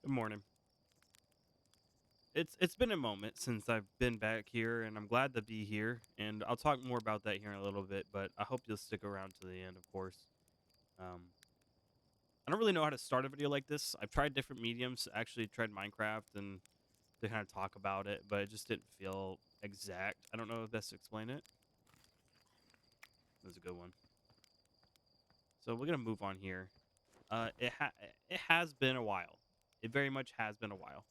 Good morning. It's been a moment since I've been back here, and I'm glad to be here. And I'll talk more about that here in a little bit, but I hope you'll stick around to the end, of course. Um, I don't really know how to start a video like this. I've tried different mediums. Actually, tried Minecraft and to kind of talk about it, but it just didn't feel exact. I don't know if best to explain it. That was a good one. So we're gonna move on here. It has been a while. It very much has been a while.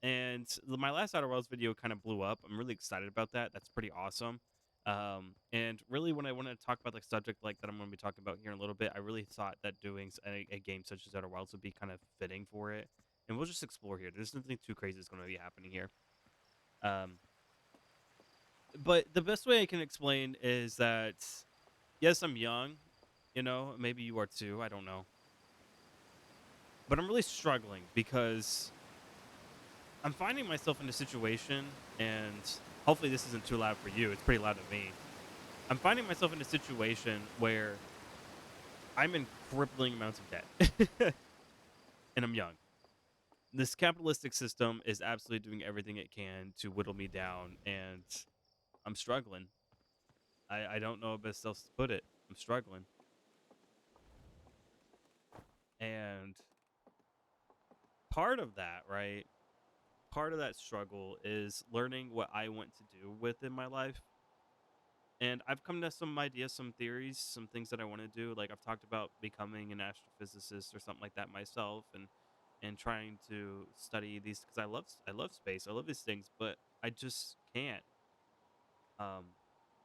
And my last Outer Worlds video kind of blew up. I'm really excited about that. That's pretty awesome. And really, when I want to talk about the subject like that, I'm going to be talking about here in a little bit. I really thought that doing a game such as Outer Worlds would be kind of fitting for it. And we'll just explore here. There's nothing too crazy that's going to be happening here. Um, but the best way I can explain is that yes, I'm young. Maybe you are too. I don't know. But I'm really struggling because I'm finding myself in a situation, and hopefully this isn't too loud for you. It's pretty loud to me. I'm finding myself in a situation where I'm in crippling amounts of debt, and I'm young. This capitalistic system is absolutely doing everything it can to whittle me down, and I'm struggling. I don't know best else to put it. I'm struggling, and part of that, right? Part of that struggle is learning what I want to do within my life. And I've come to some ideas, some theories, some things that I want to do. Like I've talked about becoming an astrophysicist or something like that myself, and trying to study these because I love space. I love these things, but I just can't. Um,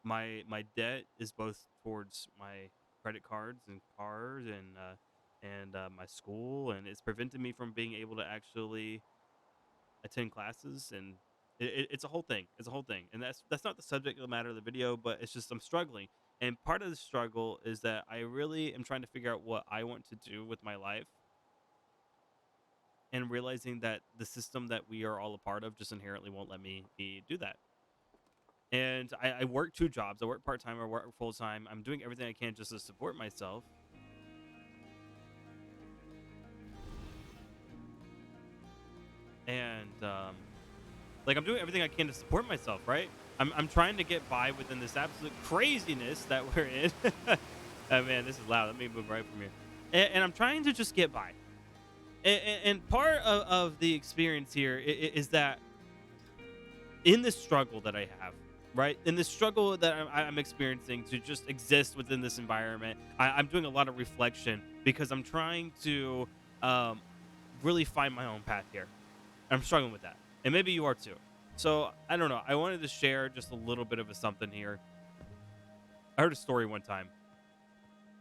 my debt is both towards my credit cards and cars and my school, and it's prevented me from being able to actually attend classes, and it's a whole thing. It's a whole thing, and that's not the subject of the matter of the video, but it's just I'm struggling, and part of the struggle is that I really am trying to figure out what I want to do with my life, and realizing that the system that we are all a part of just inherently won't let me do that. And I work two jobs. I work part time. I work full time. I'm doing everything I can just to support myself, and like, I'm doing everything I can to support myself, right? I'm trying to get by within this absolute craziness that we're in. Oh, man, this is loud. Let me move right from here. And I'm trying to just get by. And part of the experience here is that in this struggle that I have, right? In this struggle that I'm experiencing to just exist within this environment, I'm doing a lot of reflection because I'm trying to um, really find my own path here. I'm struggling with that. And maybe you are too. So I don't know. I wanted to share just a little bit of a something here. I heard a story one time.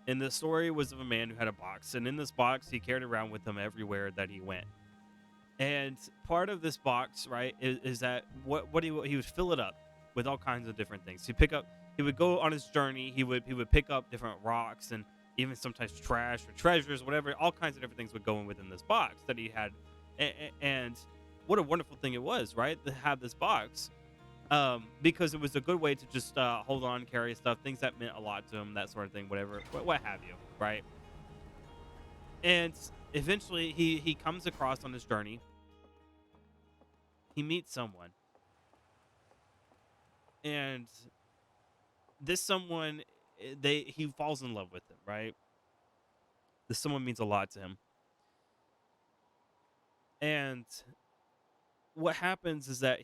And the story was of a man who had a box. And in this box, he carried around with him everywhere that he went. And part of this box, right, is that he would fill it up with all kinds of different things. He would go on his journey, he would pick up different rocks and even sometimes trash or treasures, whatever, all kinds of different things would go in within this box that he had. And what a wonderful thing it was, right, to have this box. Because it was a good way to just hold on, carry stuff, things that meant a lot to him, that sort of thing, whatever, what have you, right? And eventually, he comes across on his journey, he meets someone, and this someone, he falls in love with him, right? This someone means a lot to him, and what happens is that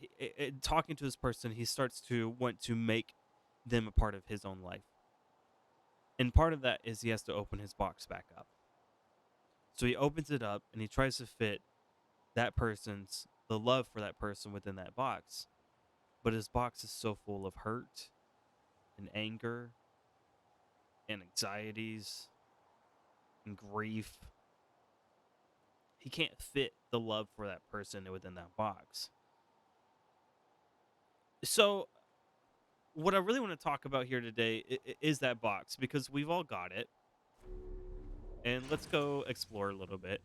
talking to this person, he starts to want to make them a part of his own life, and part of that is he has to open his box back up. So he opens it up and he tries to fit the love for that person within that box, but his box is so full of hurt and anger and anxieties and grief, he can't fit the love for that person within that box. So, what I really want to talk about here today is that box because we've all got it. And let's go explore a little bit.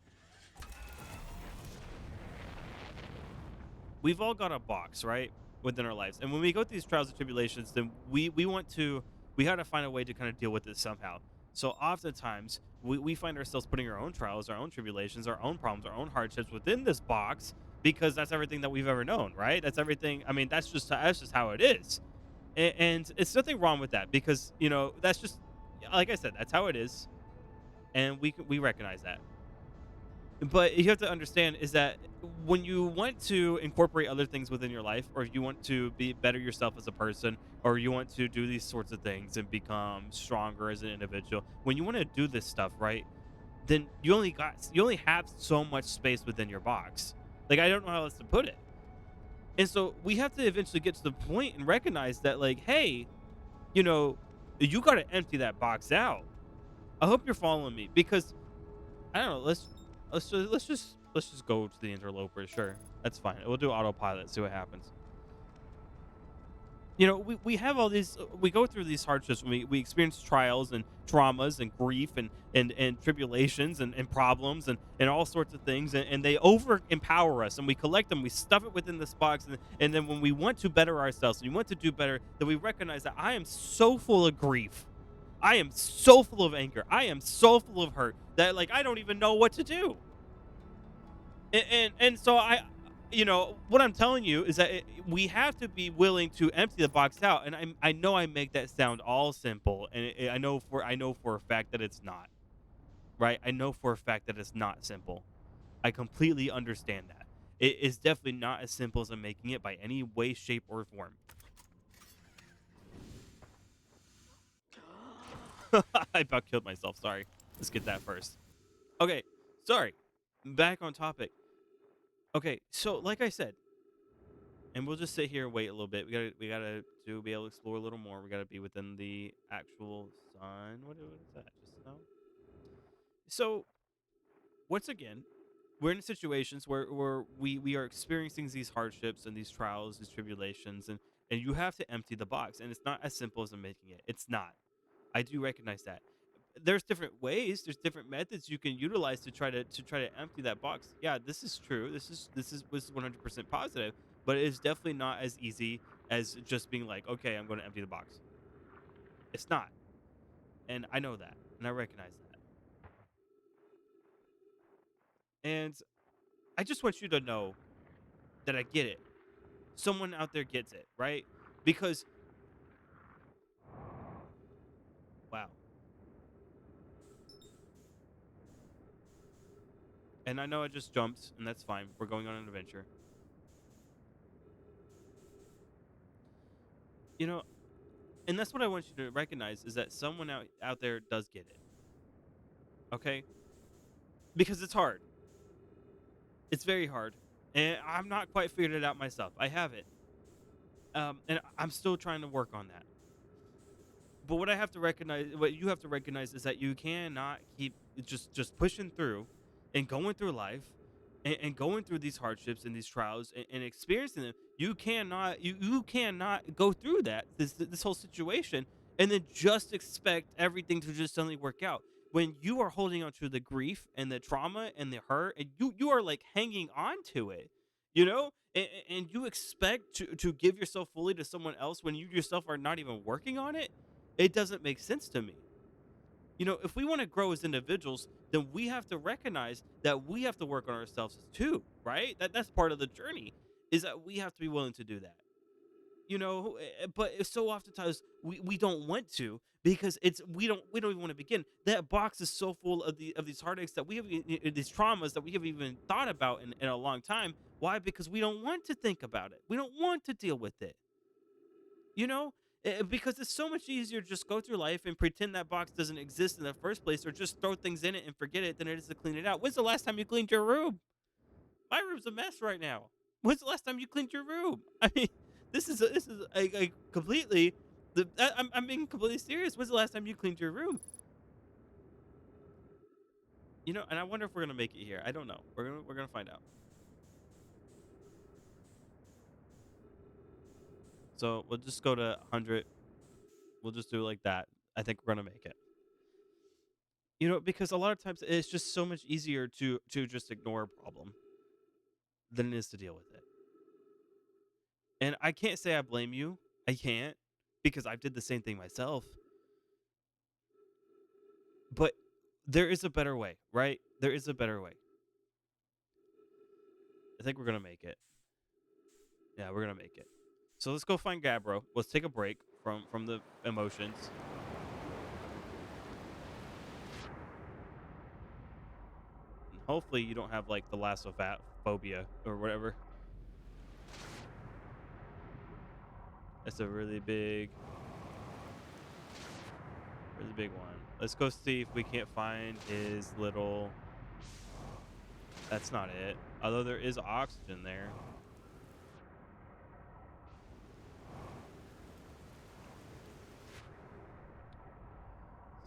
We've all got a box, right? Within our lives. And when we go through these trials and tribulations, then we got to find a way to kind of deal with it somehow. So oftentimes we find ourselves putting our own trials, our own tribulations, our own problems, our own hardships within this box because that's everything that we've ever known, right? That's everything. I mean, that's just how it is, and it's nothing wrong with that because that's just like I said, that's how it is, and we recognize that. But you have to understand is that when you want to incorporate other things within your life, or you want to be better yourself as a person, or you want to do these sorts of things and become stronger as an individual, when you want to do this stuff, right? Then you only have so much space within your box. Like I don't know how else to put it. And so we have to eventually get to the point and recognize that, like, hey, you know, you got to empty that box out. I hope you're following me because I don't know. Let's just go to the interloper. Sure, that's fine. We'll do autopilot. See what happens. We have all these. We go through these hardships. We experience trials and traumas and grief and tribulations and problems and all sorts of things. And they over empower us. And we collect them. We stuff it within this box. And then when we want to better ourselves, and we want to do better, then we recognize that I am so full of grief. I am so full of anger. I am so full of hurt that like I don't even know what to do. And so what I'm telling you is that we have to be willing to empty the box out. And I know I make that sound all simple, and I know for a fact that it's not right. I know for a fact that it's not simple. I completely understand that. It is definitely not as simple as I'm making it by any way, shape, or form. I about killed myself. Sorry. Let's get that first. Okay. Sorry. Back on topic. Okay. So, like I said, and we'll just sit here and wait a little bit. We gotta to be able to explore a little more. We gotta be within the actual sun. What is that? Just now. So once again, we're in situations where we are experiencing these hardships and these trials, these tribulations, and you have to empty the box. And it's not as simple as I'm making it. It's not. I do recognize that. There's different ways, there's different methods you can utilize to try to empty that box. Yeah, this is true. This is 100% positive, but it is definitely not as easy as just being like, okay, I'm going to empty the box. It's not, and I know that, and I recognize that, and I just want you to know that I get it. Someone out there gets it, right? Because wow, and I know I just jumped, and that's fine. We're going on an adventure. You know, and that's what I want you to recognize is that someone out there does get it. Okay, because it's hard. It's very hard, and I'm not quite figured it out myself. I haven't, and I'm still trying to work on that. But what you have to recognize, is that you cannot keep just pushing through, and going through life, and going through these hardships and these trials and experiencing them. You cannot go through this whole situation and then just expect everything to just suddenly work out. When you are holding on to the grief and the trauma and the hurt, and you are like hanging on to it, and you expect to give yourself fully to someone else when you yourself are not even working on it. It doesn't make sense to me. If we want to grow as individuals, then we have to recognize that we have to work on ourselves too, right? That's part of the journey, is that we have to be willing to do that. But it's so oftentimes we don't want to, because we don't even want to begin. That box is so full of these heartaches that we have, these traumas that we haven't even thought about in a long time. Why? Because we don't want to think about it. We don't want to deal with it. You know, because it's so much easier to just go through life and pretend that box doesn't exist in the first place, or just throw things in it and forget it, than it is to clean it out. When's the last time you cleaned your room? My room's a mess right now. When's the last time you cleaned your room? I mean, this is a completely I'm being completely serious. When's the last time you cleaned your room? And I wonder if we're gonna make it here. I don't know. We're gonna find out. So we'll just go to 100. We'll just do it like that. I think we're gonna make it. Because a lot of times it's just so much easier to just ignore a problem than it is to deal with it. And I can't say I blame you. I can't, because I did the same thing myself. But there is a better way, right? There is a better way. I think we're gonna make it. Yeah, we're gonna make it. So let's go find Gabbro. Let's take a break from the emotions. And hopefully you don't have like the phobia or whatever. That's a really big one. Let's go see if we can't find his little. That's not it. Although there is oxygen there.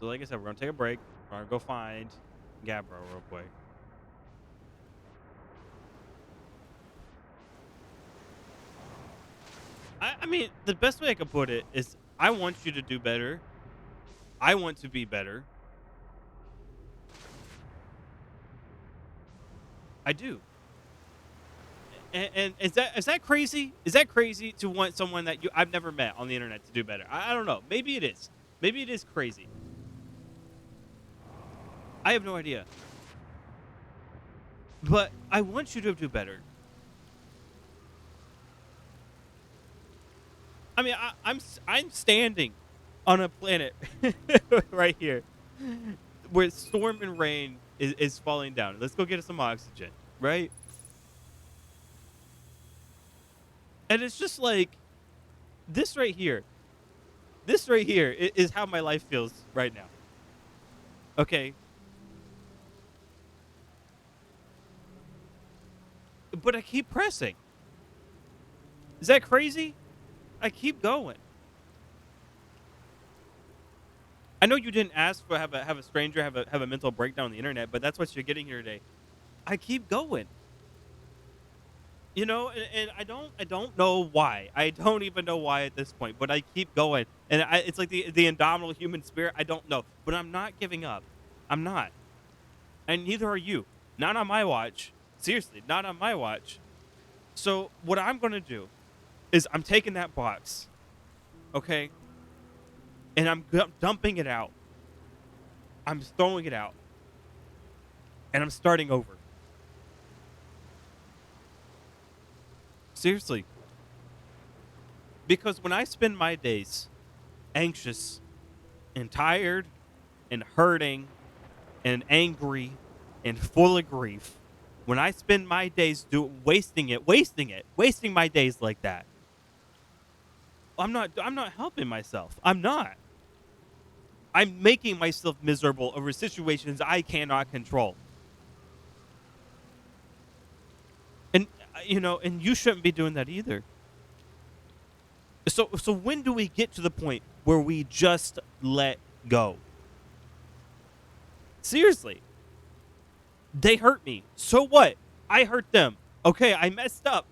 So like I said, we're gonna take a break. We're gonna go find Gabbro real quick. I mean, the best way I could put it is I want you to do better. I want to be better. I do. And is that crazy? Is that crazy to want someone that I've never met on the internet to do better? I don't know. Maybe it is. Maybe it is crazy. I have no idea. But I want you to do better. I mean, I'm standing on a planet right here where storm and rain is falling down. Let's go get some oxygen, right? And it's just like this right here. This right here is how my life feels right now. Okay, but I keep pressing. Is that crazy? I keep going. I know you didn't ask for have a stranger have a mental breakdown on the internet, but that's what you're getting here today. I keep going. And I don't know why. I don't even know why at this point, but I keep going. And it's like the indomitable human spirit. I don't know, but I'm not giving up. I'm not, and neither are you. Not on my watch. Seriously, not on my watch. So what I'm gonna do is I'm taking that box, okay, and I'm dumping it out. I'm throwing it out, and I'm starting over. Seriously, because when I spend my days anxious and tired and hurting and angry and full of grief, when I spend my days wasting my days like that, I'm not helping myself. I'm not. I'm making myself miserable over situations I cannot control. And and you shouldn't be doing that either. So when do we get to the point where we just let go? Seriously. They hurt me. So what? I hurt them. Okay, I messed up.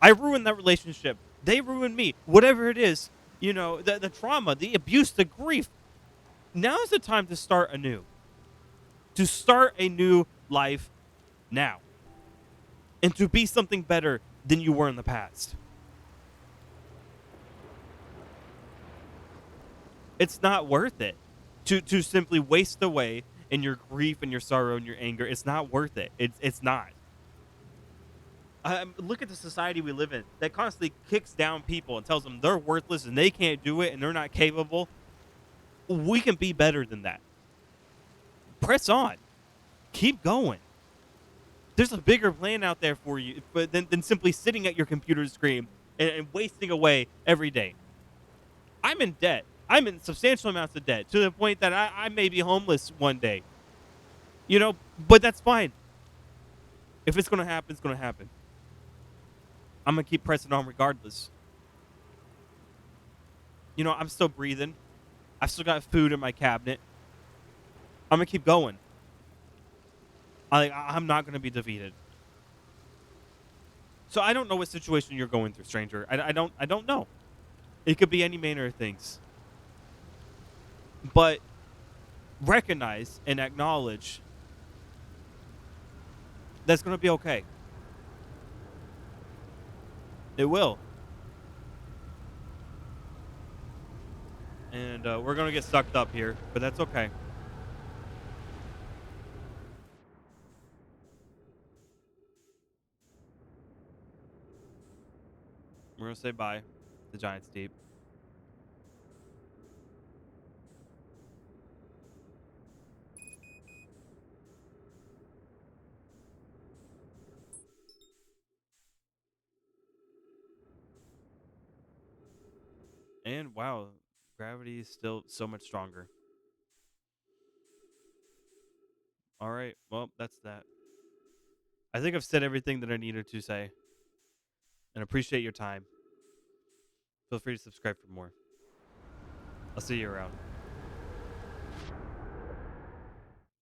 I ruined that relationship. They ruined me. Whatever it is, the trauma, the abuse, the grief. Now's the time to start anew. To start a new life now. And to be something better than you were in the past. It's not worth it to simply waste away in your grief and your sorrow and your anger. It's not worth it. It's not. Look at the society we live in that constantly kicks down people and tells them they're worthless and they can't do it and they're not capable. We can be better than that. Press on. Keep going. There's a bigger plan out there for you than simply sitting at your computer screen and wasting away every day. I'm in debt. I'm in substantial amounts of debt to the point that I may be homeless one day. But that's fine. If it's going to happen, it's going to happen. I'm going to keep pressing on regardless. I'm still breathing. I've still got food in my cabinet. I'm going to keep going. I'm not going to be defeated. So I don't know what situation you're going through, stranger. I don't know. It could be any manner of things. But recognize and acknowledge that's going to be okay. It will. And we're going to get sucked up here, but that's okay. We're gonna say bye to Giants Deep. And wow, gravity is still so much stronger. All right. Well, that's that. I think I've said everything that I needed to say and appreciate your time. Feel free to subscribe for more. I'll see you around.